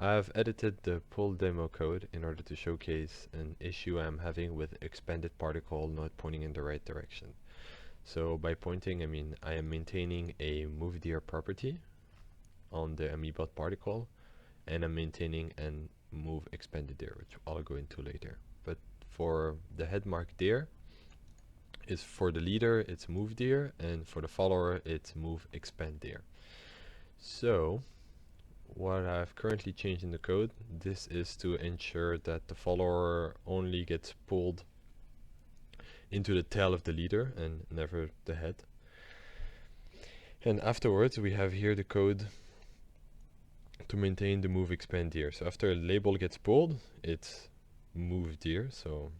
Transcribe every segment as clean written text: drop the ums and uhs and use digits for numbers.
I've edited the pull demo code in order to showcase an issue I'm having with expanded particle not pointing in the right direction. So by pointing, I mean I am maintaining a move dir property on the Amoebot particle, and I'm maintaining an move expanded dir, which I'll go into later. But for the head mark dir, is for the leader it's move dir, and for the follower it's move expand dir. So what I've currently changed in the code, this is to ensure that the follower only gets pulled into the tail of the leader and never the head. And afterwards we have here the code to maintain the move expand dir. So after a label gets pulled, it's move dir, so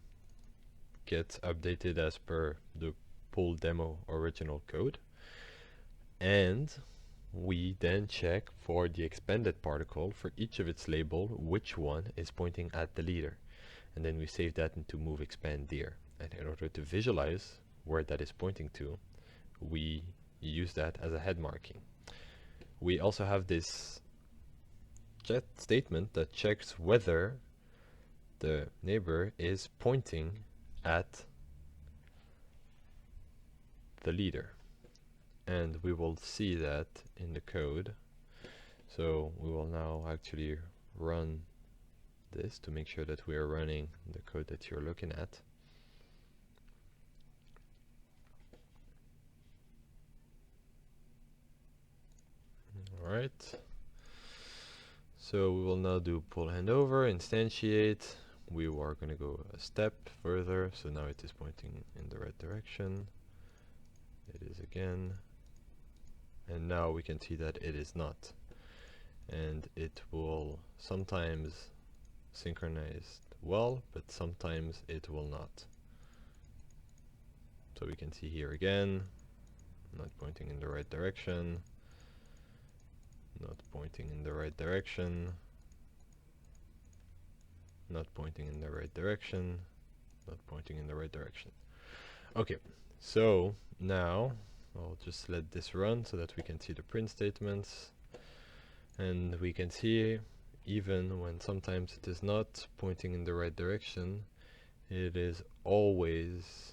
gets updated as per the pull demo original code. And we then check for the expanded particle for each of its label, which one is pointing at the leader. And then we save that into move expand dir. And in order to visualize where that is pointing to, we use that as a head marking. We also have this chat statement that checks whether the neighbor is pointing at the leader. And we will see that in the code. So we will now actually run this to make sure that we are running the code that you're looking at. Alright. So we will now do pull handover, instantiate. We are going to go a step further, so now it is pointing in the right direction. It is again. And now we can see that it is not. And it will sometimes synchronize well, but sometimes it will not. So we can see here again, not pointing in the right direction, not pointing in the right direction, not pointing in the right direction, not pointing in the right direction. Okay, so now I'll just let this run so that we can see the print statements, and we can see even when sometimes it is not pointing in the right direction, it is always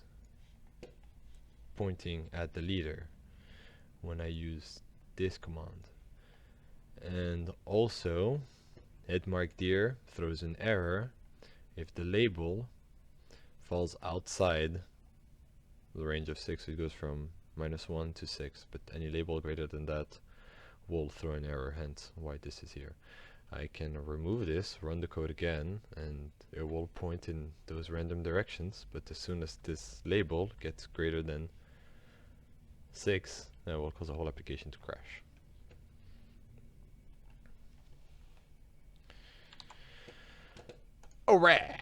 pointing at the leader when I use this command. And also headmark dir throws an error if the label falls outside the range of 6. It goes from -1 to 6, but any label greater than that will throw an error, hence why this is here. I can remove this, run the code again, and it will point in those random directions, but as soon as this label gets greater than 6, that will cause the whole application to crash. Alright!